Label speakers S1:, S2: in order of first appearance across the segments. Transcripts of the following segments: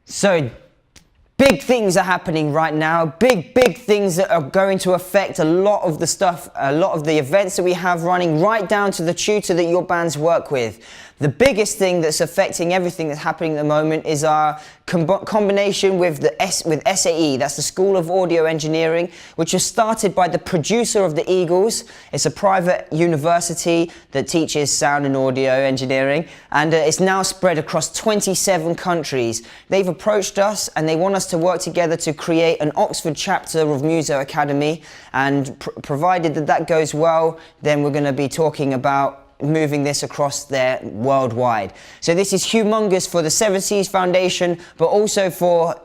S1: So, big things are happening right now. Big things that are going to affect a lot of the stuff, a lot of the events that we have running, right down to the tutor that your bands work with. The biggest thing that's affecting everything that's happening at the moment is our combination with SAE, that's the School of Audio Engineering, which was started by the producer of the Eagles. It's a private university that teaches sound and audio engineering, and it's now spread across 27 countries. They've approached us and they want us to work together to create an Oxford chapter of Muso Academy, and provided that goes well, then we're going to be talking about moving this across there worldwide. So this is humongous for the Seven Seas Foundation, but also for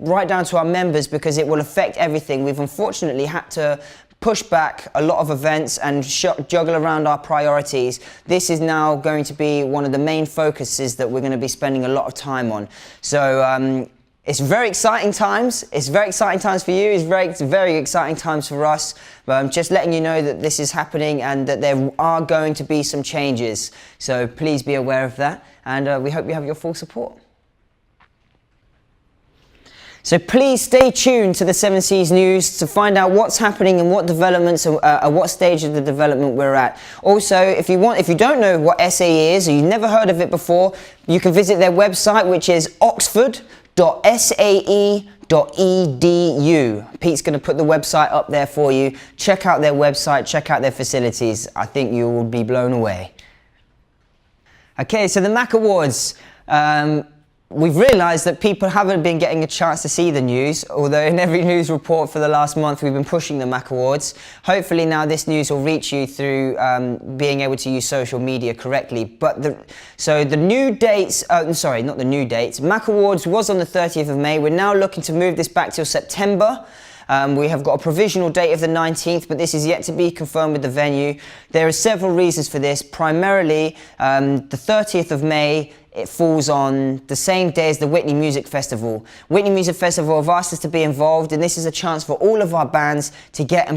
S1: right down to our members, because it will affect everything. We've unfortunately had to push back a lot of events and juggle around our priorities. This is now going to be one of the main focuses that we're going to be spending a lot of time on. So it's very exciting times. It's very exciting times for you. It's very exciting times for us. But I'm just letting you know that this is happening and that there are going to be some changes. So please be aware of that. And we hope you have your full support. So please stay tuned to the Seven Seas News to find out what's happening and what developments at what stage of the development we're at. Also, if you don't know what SAE is or you've never heard of it before, you can visit their website, which is oxford.sae.edu. Pete's going to put the website up there for you. Check out their website, check out their facilities. I think you will be blown away. Okay, so the MAC Awards. We've realised that people haven't been getting a chance to see the news, although in every news report for the last month we've been pushing the MAC Awards. Hopefully now this news will reach you through being able to use social media correctly. But the new dates, sorry, not the new dates. MAC Awards was on the 30th of May. We're now looking to move this back till September. We have got a provisional date of the 19th, but this is yet to be confirmed with the venue. There are several reasons for this. Primarily, the 30th of May, it falls on the same day as the Whitney Music Festival. Whitney Music Festival have asked us to be involved, and this is a chance for all of our bands to get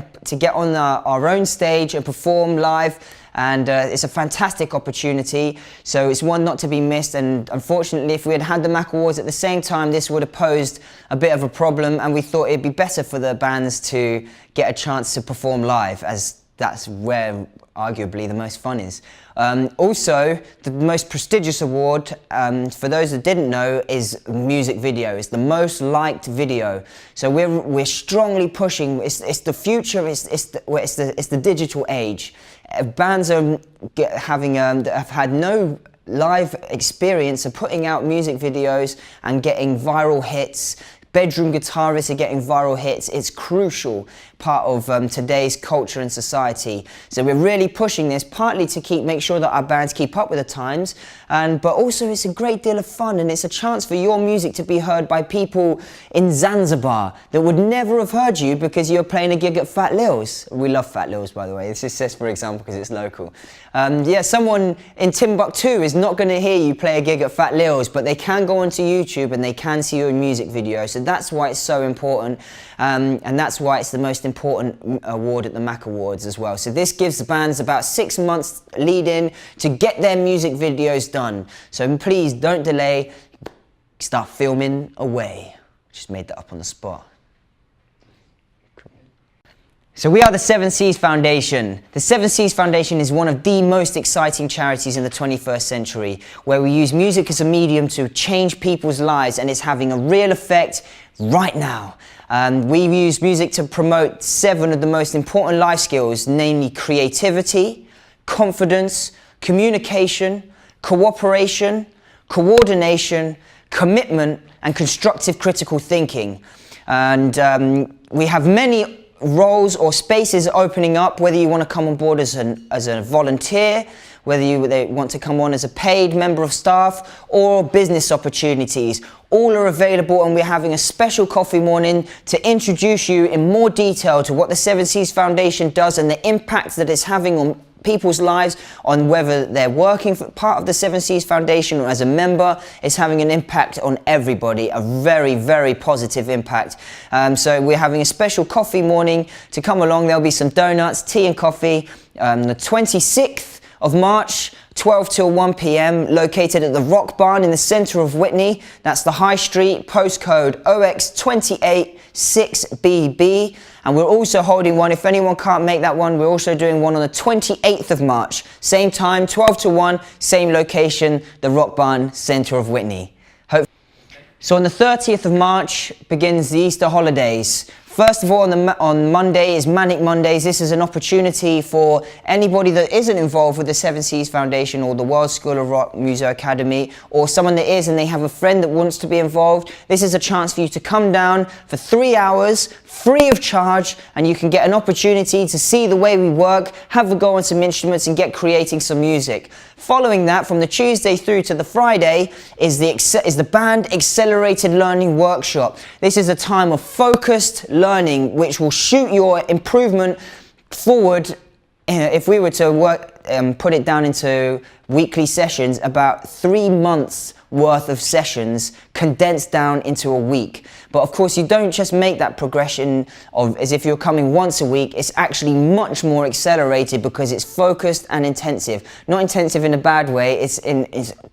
S1: on our own stage and perform live. And it's a fantastic opportunity, so it's one not to be missed. And unfortunately, if we had the MAC Awards at the same time, this would have posed a bit of a problem, and we thought it'd be better for the bands to get a chance to perform live, as that's where arguably the most fun is. Also, the most prestigious award, for those that didn't know, is music video. It's the most liked video. So we're strongly pushing. It's the future. It's the digital age. Bands have had no live experience of putting out music videos and getting viral hits. Bedroom guitarists are getting viral hits. It's crucial part of today's culture and society. So we're really pushing this, partly to make sure that our bands keep up with the times, but also it's a great deal of fun, and it's a chance for your music to be heard by people in Zanzibar that would never have heard you because you're playing a gig at Fat Lil's. We love Fat Lil's, by the way. This is just for example because it's local. Someone in Timbuktu is not going to hear you play a gig at Fat Lil's, but they can go onto YouTube and they can see your music video. So that's why it's so important, and that's why it's the most important award at the MAC Awards as well. So this gives the bands about 6 months lead in to get their music videos done. So please don't delay, start filming away. Just made that up on the spot. So we are the Seven Seas Foundation. The Seven Seas Foundation is one of the most exciting charities in the 21st century, where we use music as a medium to change people's lives, and it's having a real effect right now. We use music to promote 7 of the most important life skills, namely creativity, confidence, communication, cooperation, coordination, commitment, and constructive critical thinking. And we have many roles or spaces opening up, whether you want to come on board as a volunteer, whether they want to come on as a paid member of staff, or business opportunities. All are available, and we're having a special coffee morning to introduce you in more detail to what the Seven Seas Foundation does and the impact that it's having on people's lives, on whether they're working for part of the Seven Seas Foundation or as a member. It's having an impact on everybody, a very, very positive impact. So we're having a special coffee morning to come along. There'll be some donuts, tea and coffee. The 26th of March, 12 till 1 p.m, located at the Rock Barn in the centre of Witney. That's the High Street, postcode OX28 6BB. And we're also holding one, if anyone can't make that one, we're also doing one on the 28th of March. Same time, 12 to 1, same location, the Rock Barn, centre of Witney. So on the 30th of March begins the Easter holidays. First of all, on Monday is Manic Mondays. This is an opportunity for anybody that isn't involved with the Seven Seas Foundation or the World School of Rock Music Academy, or someone that is and they have a friend that wants to be involved. This is a chance for you to come down for 3 hours, free of charge, and you can get an opportunity to see the way we work, have a go on some instruments and get creating some music. Following that, from the Tuesday through to the Friday, is the Band Accelerated Learning Workshop. This is a time of focused learning which will shoot your improvement forward. If we were to put it down into weekly sessions, about 3 months worth of sessions condensed down into a week. But of course you don't just make that progression of as if you're coming once a week. It's actually much more accelerated because it's focused and intensive. Not intensive in a bad way, it's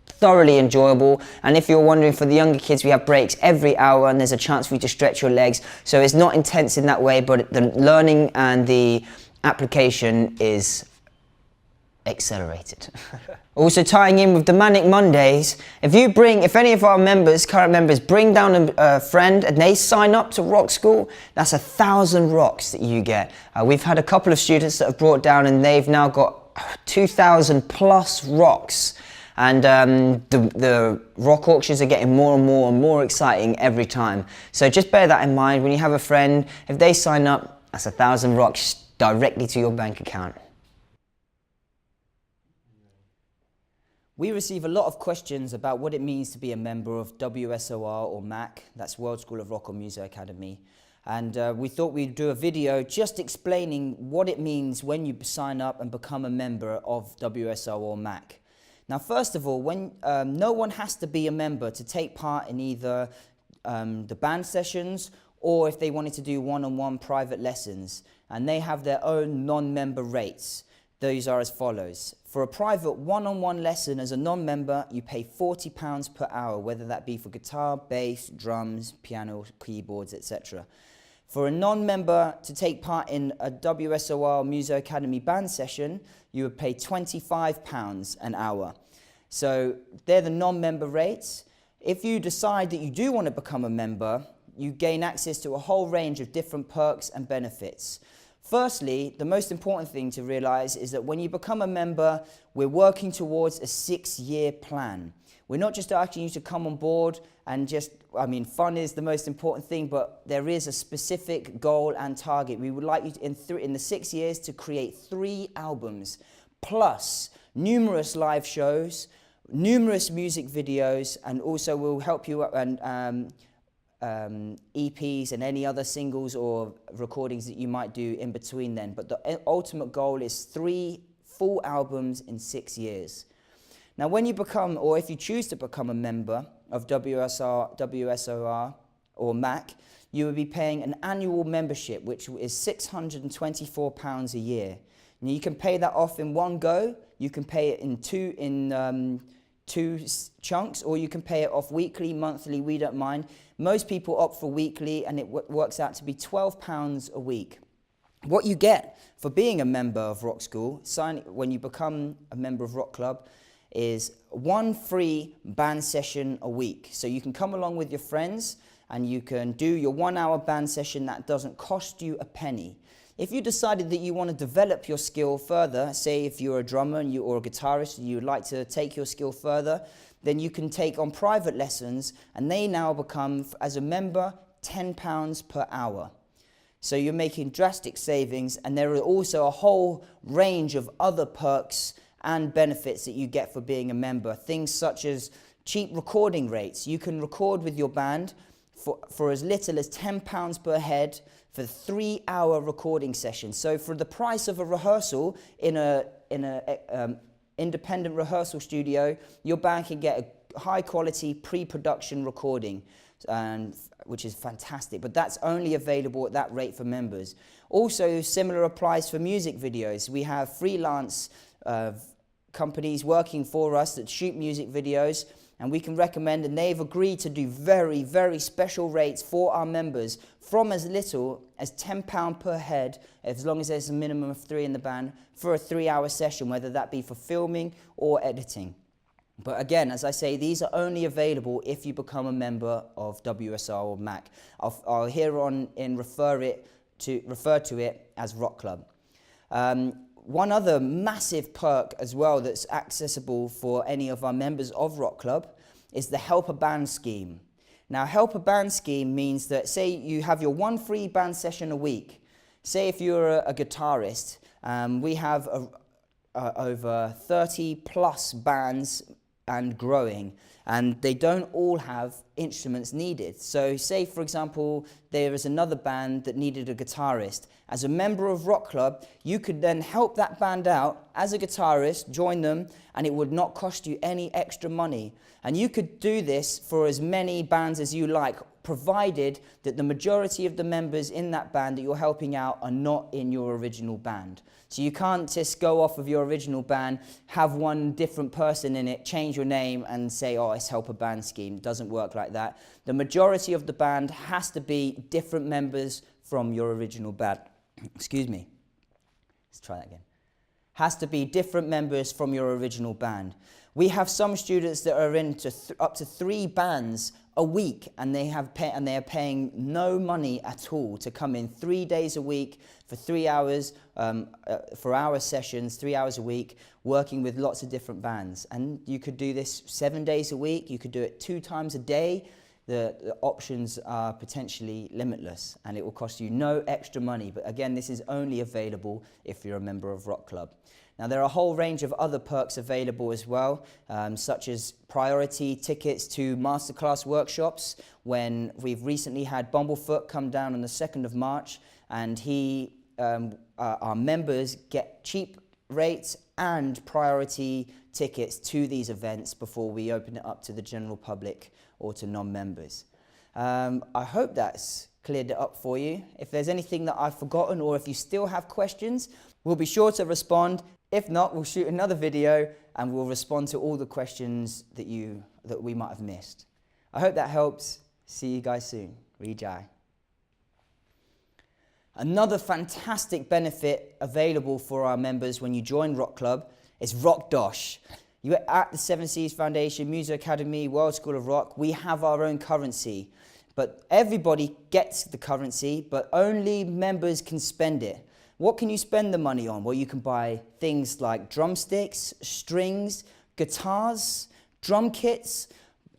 S1: thoroughly enjoyable. And if you're wondering, for the younger kids, we have breaks every hour and there's a chance for you to stretch your legs. So it's not intense in that way, but the learning and the application is accelerated. Also tying in with the Manic Mondays, if any of our current members bring down a friend and they sign up to Rock School, that's 1,000 rocks that you get. We've had a couple of students that have brought down and they've now got 2,000 plus rocks. And the rock auctions are getting more and more exciting every time. So just bear that in mind when you have a friend. If they sign up, that's 1,000 rocks directly to your bank account. We receive a lot of questions about what it means to be a member of WSOR or MAC, that's World School of Rock or Music Academy. And we thought we'd do a video just explaining what it means when you sign up and become a member of WSOR or MAC. Now, first of all, no one has to be a member to take part in either the band sessions or if they wanted to do one-on-one private lessons. And they have their own non-member rates. Those are as follows. For a private one-on-one lesson as a non-member, you pay £40 per hour, whether that be for guitar, bass, drums, piano, keyboards, etc. For a non-member to take part in a WSOR Music Academy band session, you would pay £25 an hour. So they're the non-member rates. If you decide that you do want to become a member, you gain access to a whole range of different perks and benefits. Firstly, the most important thing to realize is that when you become a member, we're working towards a 6-year plan. We're not just asking you to come on board and fun is the most important thing, but there is a specific goal and target. We would like you to, in the 6 years to create 3 albums, plus numerous live shows, numerous music videos, and also we'll help you and EPs and any other singles or recordings that you might do in between then. But the ultimate goal is 3 full albums in 6 years. Now, when you become, or if you choose to become a member of WSOR or MAC, you will be paying an annual membership, which is £624 a year. Now, you can pay that off in one go. You can pay it in two chunks, or you can pay it off weekly, monthly, we don't mind. Most people opt for weekly, and it works out to be £12 a week. What you get for being a member of Rock School, when you become a member of Rock Club, is 1 free band session a week. So you can come along with your friends, and you can do your 1-hour band session that doesn't cost you a penny. If you decided that you want to develop your skill further, say if you're a drummer or a guitarist and you would like to take your skill further, then you can take on private lessons, and they now become, as a member, £10 per hour. So you're making drastic savings, and there are also a whole range of other perks and benefits that you get for being a member. Things such as cheap recording rates. You can record with your band for as little as £10 per head for 3-hour recording sessions. So for the price of a rehearsal in a independent rehearsal studio, your band can get a high quality pre-production recording, which is fantastic, but that's only available at that rate for members. Also, similar applies for music videos. We have freelance companies working for us that shoot music videos, and we can recommend, and they've agreed to do very, very special rates for our members from as little as £10 per head, as long as there's a minimum of 3 in the band, for a 3-hour session, whether that be for filming or editing. But again, as I say, these are only available if you become a member of WSR or MAC. I'll here on in refer to it as Rock Club. One other massive perk as well that's accessible for any of our members of Rock Club is the Help a Band scheme. Now, Help a Band scheme means that, say you have your 1 free band session a week. Say if you're a guitarist, we have over 30 plus bands and growing, and they don't all have instruments needed. So say, for example, there is another band that needed a guitarist. As a member of Rock Club, you could then help that band out as a guitarist, join them, and it would not cost you any extra money. And you could do this for as many bands as you like, provided that the majority of the members in that band that you're helping out are not in your original band. So you can't just go off of your original band, have one different person in it, change your name and say, oh, it's Help a Band scheme. It doesn't work like that. The majority of the band has to be different members from your original band. Excuse me. Let's try that again. Has to be different members from your original band. We have some students that are into up to 3 bands a week, and they are paying no money at all to come in 3 days a week for 3 hours, for hour sessions, 3 hours a week, working with lots of different bands. And you could do this 7 days a week. You could do it 2 times a day. The options are potentially limitless, and it will cost you no extra money. But again, this is only available if you're a member of Rock Club. Now, there are a whole range of other perks available as well, such as priority tickets to masterclass workshops. When we've recently had Bumblefoot come down on the 2nd of March, and our members get cheap rates and priority tickets to these events before we open it up to the general public or to non-members. I hope that's cleared it up for you. If there's anything that I've forgotten, or if you still have questions, we'll be sure to respond. If not, we'll shoot another video and we'll respond to all the questions that we might have missed. I hope that helps. See you guys soon. Rejai. Another fantastic benefit available for our members when you join Rock Club is Rock Dosh. You're at the Seven Seas Foundation, Music Academy, World School of Rock. We have our own currency, but everybody gets the currency, but only members can spend it. What can you spend the money on? Well, you can buy things like drumsticks, strings, guitars, drum kits,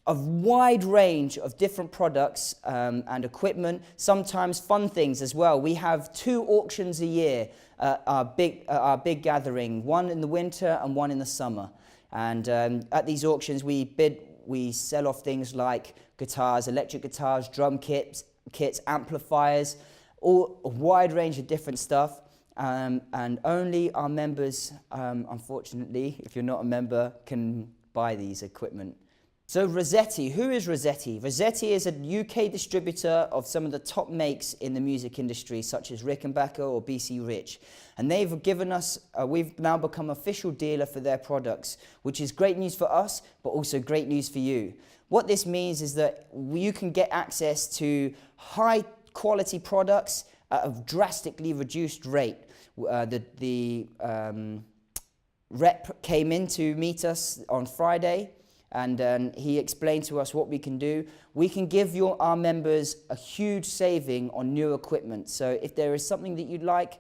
S1: a wide range of different products and equipment, sometimes fun things as well. We have 2 auctions a year, our big gathering, one in the winter and one in the summer. And at these auctions, we sell off things like guitars, electric guitars, drum kits, amplifiers, a wide range of different stuff. And only our members, unfortunately, if you're not a member, can buy these equipment. So Rossetti, who is Rossetti? Rossetti is a UK distributor of some of the top makes in the music industry, such as Rickenbacker or BC Rich. And they've given us, we've now become official dealer for their products, which is great news for us, but also great news for you. What this means is that you can get access to high quality products at a drastically reduced rate. The rep came in to meet us on Friday, and he explained to us what we can do. We can give our members a huge saving on new equipment. So if there is something that you'd like,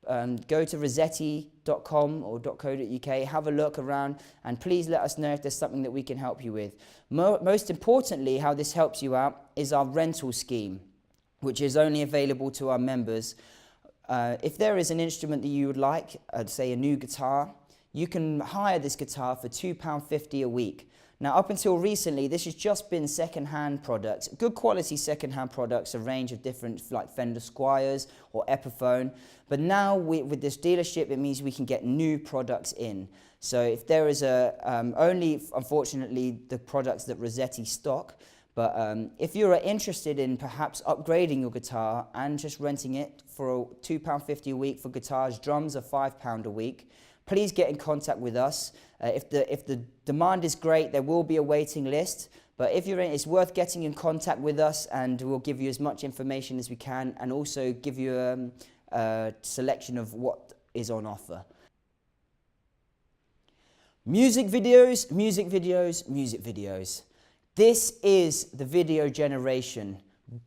S1: go to rossetti.com or .co.uk, have a look around, and please let us know if there's something that we can help you with. Most importantly, how this helps you out is our rental scheme, which is only available to our members. If there is an instrument that you would like, say a new guitar, you can hire this guitar for £2.50 a week. Now, up until recently, this has just been second-hand products, good quality second-hand products, a range of different, like Fender Squiers or Epiphone. But now, with this dealership, it means we can get new products in. So if there is only, unfortunately, the products that Rossetti stock, but if you're interested in perhaps upgrading your guitar and just renting it for £2.50 a week for guitars, drums are £5 a week, please get in contact with us. If the demand is great, there will be a waiting list. But if you're in, it's worth getting in contact with us, and we'll give you as much information as we can, and also give you a selection of what is on offer. Music videos, music videos, music videos. This is the video generation.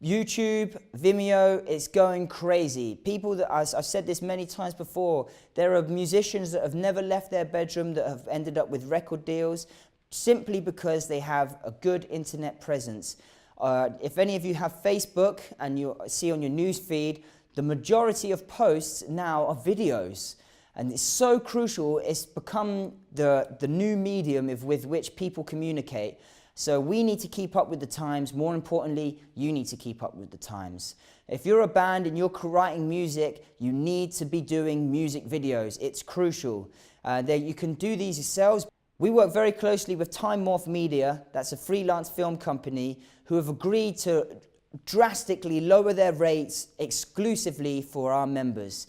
S1: YouTube, Vimeo, it's going crazy. People that, as I've said this many times before, there are musicians that have never left their bedroom that have ended up with record deals simply because they have a good internet presence. If any of you have Facebook and you see on your news feed, the majority of posts now are videos. And it's so crucial. It's become the new medium with which people communicate. So we need to keep up with the times. More importantly, you need to keep up with the times. If you're a band and you're writing music, you need to be doing music videos. It's crucial. You can do these yourselves. We work very closely with Time Morph Media, that's a freelance film company, who have agreed to drastically lower their rates exclusively for our members.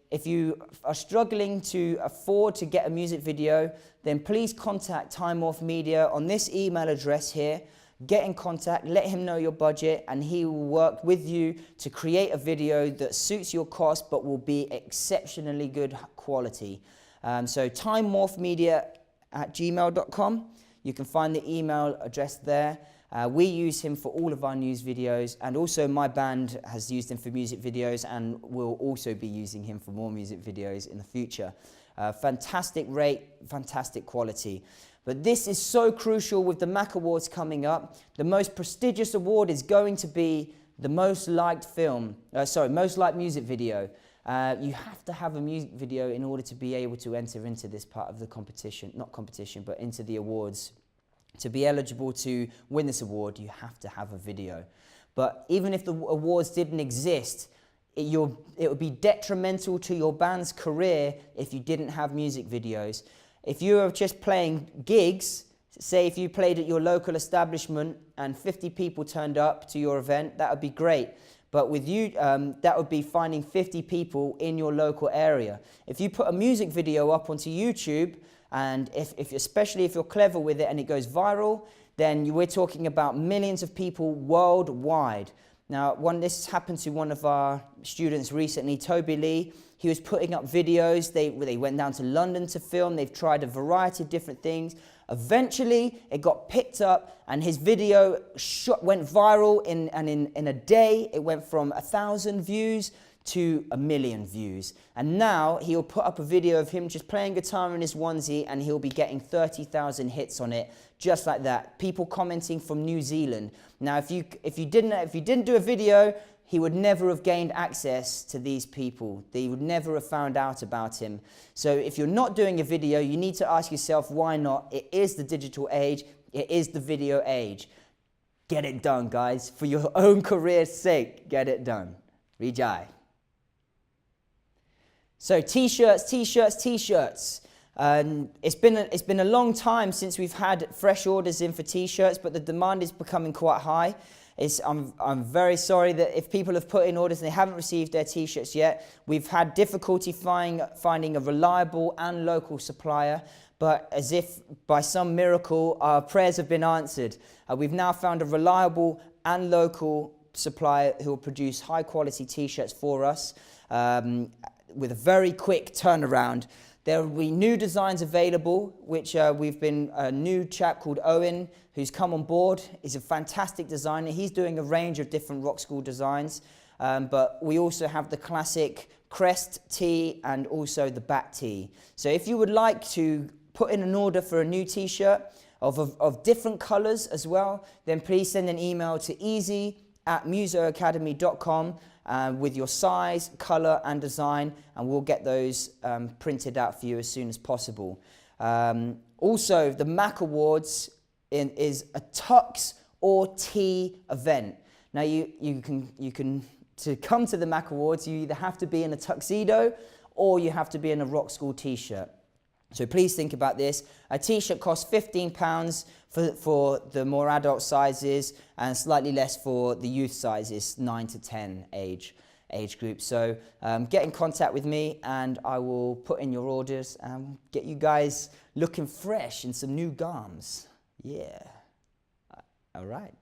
S1: If you are struggling to afford to get a music video, then please contact Time Morph Media on this email address here. Get in contact, let him know your budget, and he will work with you to create a video that suits your cost but will be exceptionally good quality. So timemorphmedia@gmail.com. You can find the email address there. We use him for all of our news videos, and also my band has used him for music videos, and will also be using him for more music videos in the future. Fantastic rate, fantastic quality. But this is so crucial with the MAC Awards coming up. The most prestigious award is going to be the most liked most liked music video. You have to have a music video in order to be able to enter into this part of the competition, not competition, but into the awards. To be eligible to win this award, you have to have a video. But even if the awards didn't exist, it would be detrimental to your band's career if you didn't have music videos. If you are just playing gigs, say if you played at your local establishment and 50 people turned up to your event, that would be great. But with you, that would be finding 50 people in your local area. If you put a music video up onto YouTube, and especially if you're clever with it and it goes viral, then we're talking about millions of people worldwide. Now, this happened to one of our students recently, Toby Lee. He was putting up videos. They went down to London to film. They've tried a variety of different things. Eventually, it got picked up, and his video went viral. In a day, it went from 1,000 views to 1 million views. And now he'll put up a video of him just playing guitar in his onesie, and he'll be getting 30,000 hits on it, just like that. People commenting from New Zealand. Now, if you didn't do a video, he would never have gained access to these people. They would never have found out about him. So if you're not doing a video, you need to ask yourself, why not? It is the digital age. It is the video age. Get it done, guys. For your own career's sake, get it done. Vijay. So t-shirts, t-shirts, t-shirts. It's been a long time since we've had fresh orders in for t-shirts, but the demand is becoming quite high. I'm very sorry that if people have put in orders and they haven't received their t-shirts yet. We've had difficulty finding a reliable and local supplier, but as if by some miracle, our prayers have been answered. We've now found a reliable and local supplier who will produce high quality t-shirts for us. With a very quick turnaround. There will be new designs available, which we've been a new chap called Owen, who's come on board. He's a fantastic designer. He's doing a range of different rock school designs, but we also have the classic crest tee and also the bat tee. So if you would like to put in an order for a new t-shirt of different colors as well, then please send an email to easy@musoacademy.com with your size, color, and design, and we'll get those printed out for you as soon as possible. Also, the MAC Awards is a tux or tee event. Now, you can to come to the MAC Awards, you either have to be in a tuxedo or you have to be in a rock school t-shirt. So please think about this. A t-shirt costs £15 for the more adult sizes and slightly less for the youth sizes, 9 to 10 age. age group. So get in contact with me and I will put in your orders and get you guys looking fresh in some new garms. Yeah. All right.